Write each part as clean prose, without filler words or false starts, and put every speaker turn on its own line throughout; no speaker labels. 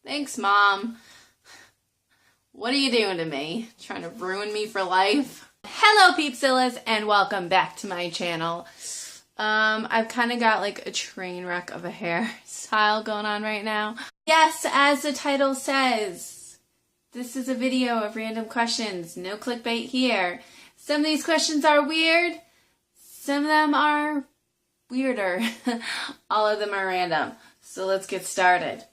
Thanks, Mom. What are you doing to me? Trying to ruin me for life? Hello, Peepzillas, and welcome back to my channel. I've kind of got like a train wreck of a hairstyle going on right now. Yes, as the title says, this is a video of random questions. No clickbait here. Some of these questions are weird. Some of them are weirder. All of them are random. So let's get started.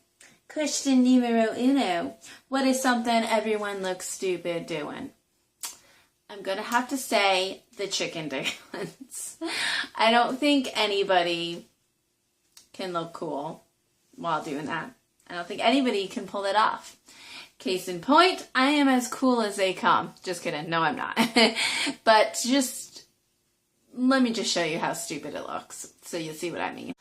Question numero uno. What is something everyone looks stupid doing? I'm going to have to say the chicken dance. I don't think anybody can look cool while doing that. I don't think anybody can pull it off. Case in point, I am as cool as they come. Just kidding. No, I'm not. But just, let me just show you how stupid it looks so you'll see what I mean.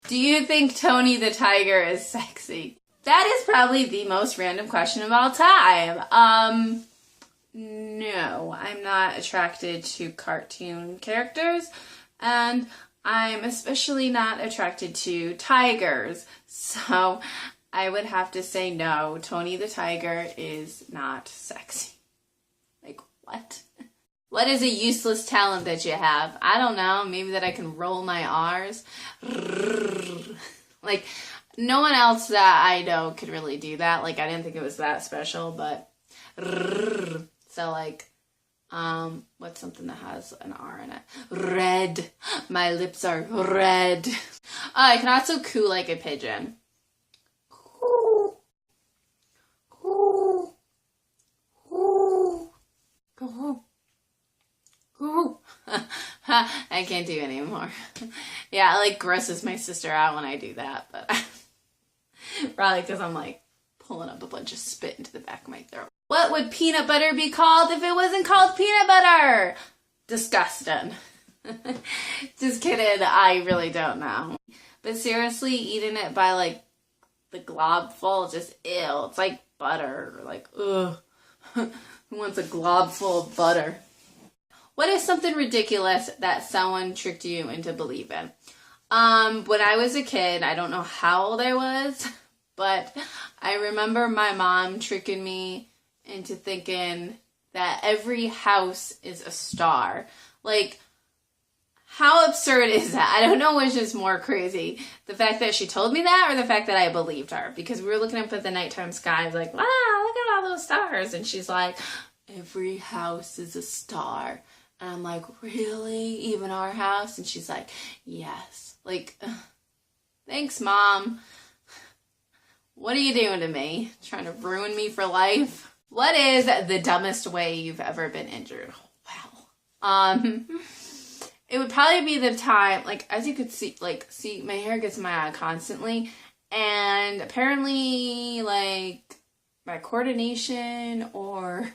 Do you think Tony the Tiger is sexy? That is probably the most random question of all time. No, I'm not attracted to cartoon characters, and I'm especially not attracted to tigers, so I would have to say no, Tony the Tiger is not sexy. Like, what? What is a useless talent that you have? I don't know. Maybe that I can roll my R's. Like, no one else that I know could really do that. Like, I didn't think it was that special, but... So, like, what's something that has an R in it? Red. My lips are red. Oh, I can also coo like a pigeon. I can't do it anymore. Yeah, it like grosses my sister out when I do that, but probably because I'm like pulling up a bunch of spit into the back of my throat. What would peanut butter be called if it wasn't called peanut butter? Disgusting. Just kidding, I really don't know. But seriously, eating it by like the glob full, just ew. It's like butter, like ugh. Who wants a glob full of butter? What is something ridiculous that someone tricked you into believing? When I was a kid, I don't know how old I was, but I remember my mom tricking me into thinking that every house is a star. Like, how absurd is that? I don't know which is more crazy. The fact that she told me that or the fact that I believed her. Because we were looking up at the nighttime sky, I was like, wow, look at all those stars. And she's like, every house is a star. And I'm like, really? Even our house? And she's like, yes. Like, thanks, Mom. What are you doing to me? Trying to ruin me for life? What is the dumbest way you've ever been injured? Wow. It would probably be the time, like, as you could see, my hair gets in my eye constantly. And apparently, like, my coordination or...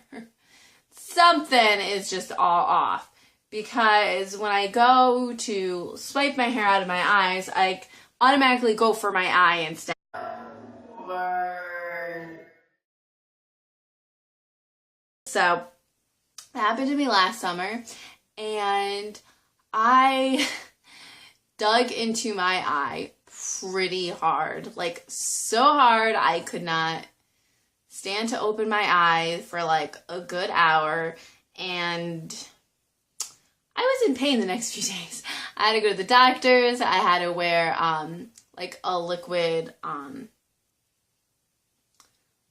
something is just all off, because when I go to swipe my hair out of my eyes, I automatically go for my eye instead. So that happened to me last summer, and I dug into my eye pretty hard, like so hard I could not stand to open my eye for like a good hour, and I was in pain the next few days. I had to go to the doctors. I had to wear like a liquid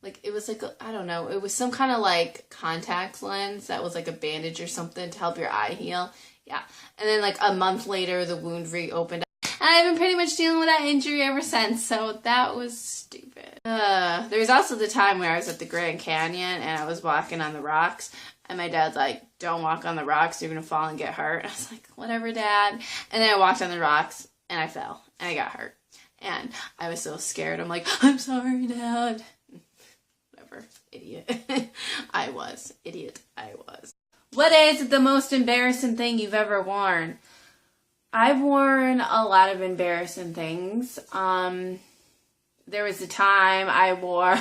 like it was like I don't know, it was some kind of like contact lens that was like a bandage or something to help your eye heal. Yeah. And then like a month later the wound reopened. And I've been pretty much dealing with that injury ever since, so that was stupid. There was also the time where I was at the Grand Canyon and I was walking on the rocks, and my dad's like, don't walk on the rocks, you're gonna fall and get hurt. I was like, whatever, Dad. And then I walked on the rocks and I fell and I got hurt. And I was so scared. I'm like, I'm sorry, Dad. Whatever, idiot. I was. What is the most embarrassing thing you've ever worn? I've worn a lot of embarrassing things. There was a time I wore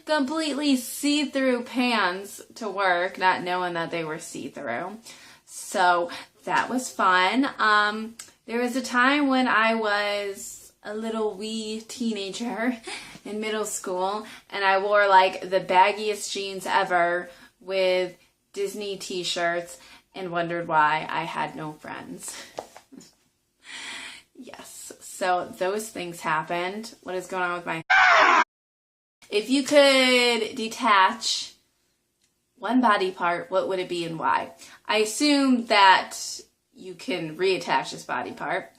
completely see-through pants to work, not knowing that they were see-through. So that was fun. There was a time when I was a little wee teenager in middle school, and I wore like the baggiest jeans ever with Disney t-shirts and wondered why I had no friends. Yes, so those things happened. What is going on with my... If you could detach one body part, what would it be and why? I assume that you can reattach this body part.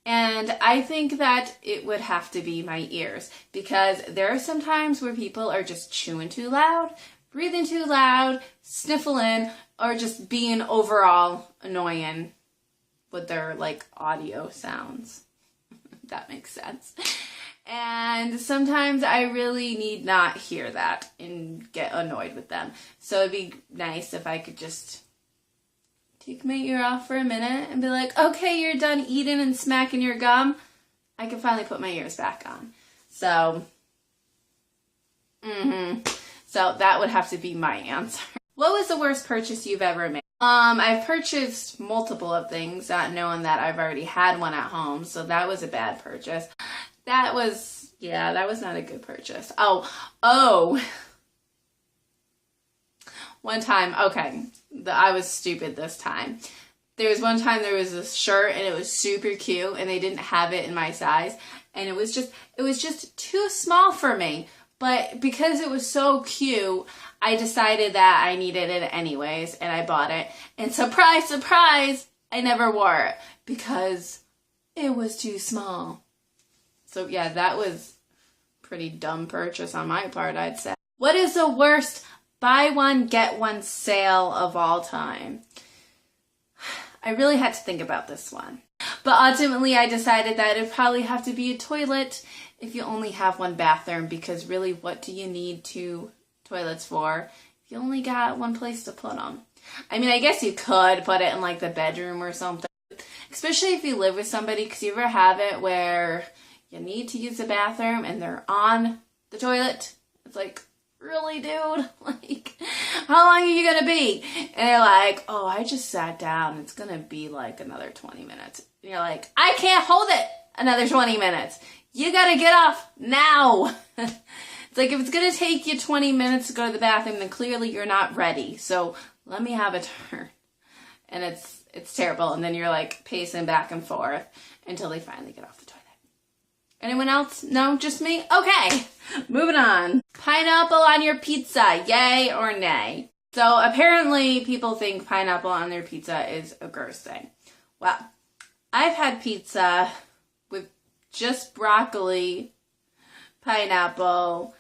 And I think that it would have to be my ears, because there are some times where people are just chewing too loud, breathing too loud, sniffling, or just being overall annoying with their like audio sounds. If that makes sense. And sometimes I really need not hear that and get annoyed with them. So it'd be nice if I could just take my ear off for a minute and be like, okay, you're done eating and smacking your gum. I can finally put my ears back on. So, so that would have to be my answer. What was the worst purchase you've ever made? I've purchased multiple of things, not knowing that I've already had one at home. So that was a bad purchase. That was not a good purchase. Oh. One time, okay, I was stupid this time. There was one time there was this shirt and it was super cute and they didn't have it in my size. And it was just too small for me. But because it was so cute, I decided that I needed it anyways and I bought it. And surprise, surprise, I never wore it because it was too small. So yeah, that was a pretty dumb purchase on my part, I'd say. What is the worst buy one, get one sale of all time? I really had to think about this one. But ultimately I decided that it'd probably have to be a toilet if you only have one bathroom, because really what do you need two toilets for if you only got one place to put them? I mean, I guess you could put it in like the bedroom or something, especially if you live with somebody, because you ever have it where you need to use the bathroom and they're on the toilet. It's like, really, dude? Like, how long are you gonna be? And they're like, oh, I just sat down. It's gonna be like another 20 minutes. And you're like, I can't hold it another 20 minutes. You gotta get off now. It's like, if it's gonna take you 20 minutes to go to the bathroom, then clearly you're not ready. So let me have a turn. And it's terrible. And then you're like pacing back and forth until they finally get off the toilet. Anyone else? No, just me? Okay, moving on. Pineapple on your pizza, yay or nay? So apparently people think pineapple on their pizza is a gross thing. Well, I've had pizza with just broccoli, pineapple,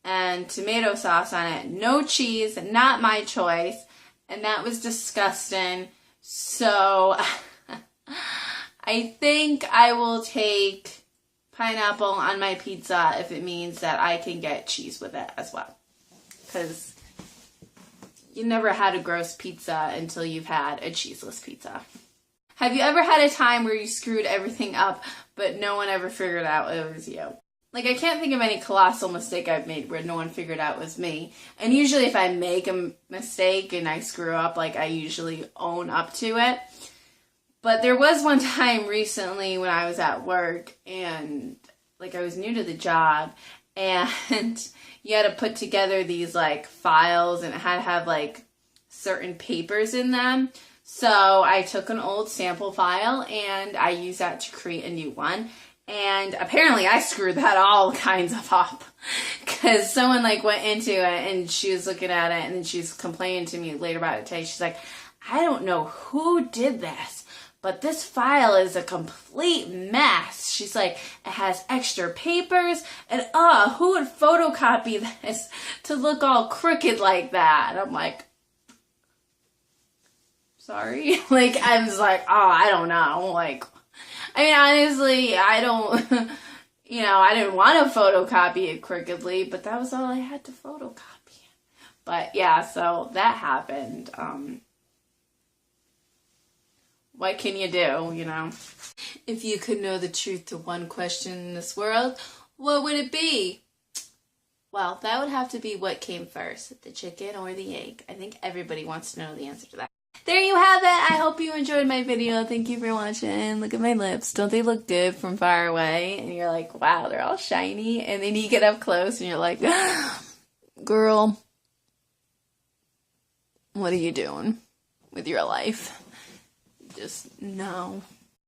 and tomato sauce on it. No cheese, not my choice. And that was disgusting. So I think I will take pineapple on my pizza if it means that I can get cheese with it as well. Because you never had a gross pizza until you've had a cheeseless pizza. Have you ever had a time where you screwed everything up, but no one ever figured out it was you? Like, I can't think of any colossal mistake I've made where no one figured out it was me. And usually if I make a mistake and I screw up, like, I usually own up to it. But there was one time recently when I was at work and like I was new to the job and you had to put together these like files and it had to have like certain papers in them. So I took an old sample file and I used that to create a new one. And apparently I screwed that all kinds of up because someone like went into it and she was looking at it and then she was complaining to me later about it today. She's like, I don't know who did this, but this file is a complete mess. She's like, it has extra papers, and who would photocopy this to look all crooked like that? And I'm like, sorry. Like, I was like, I don't know. Like, I mean, honestly, I don't, I didn't want to photocopy it crookedly, but that was all I had to photocopy. But yeah, so that happened. What can you do, you know? If you could know the truth to one question in this world, what would it be? Well, that would have to be what came first, the chicken or the egg. I think everybody wants to know the answer to that. There you have it. I hope you enjoyed my video. Thank you for watching. Look at my lips. Don't they look good from far away? And you're like, wow, they're all shiny. And then you get up close and you're like, girl, what are you doing with your life? Just no.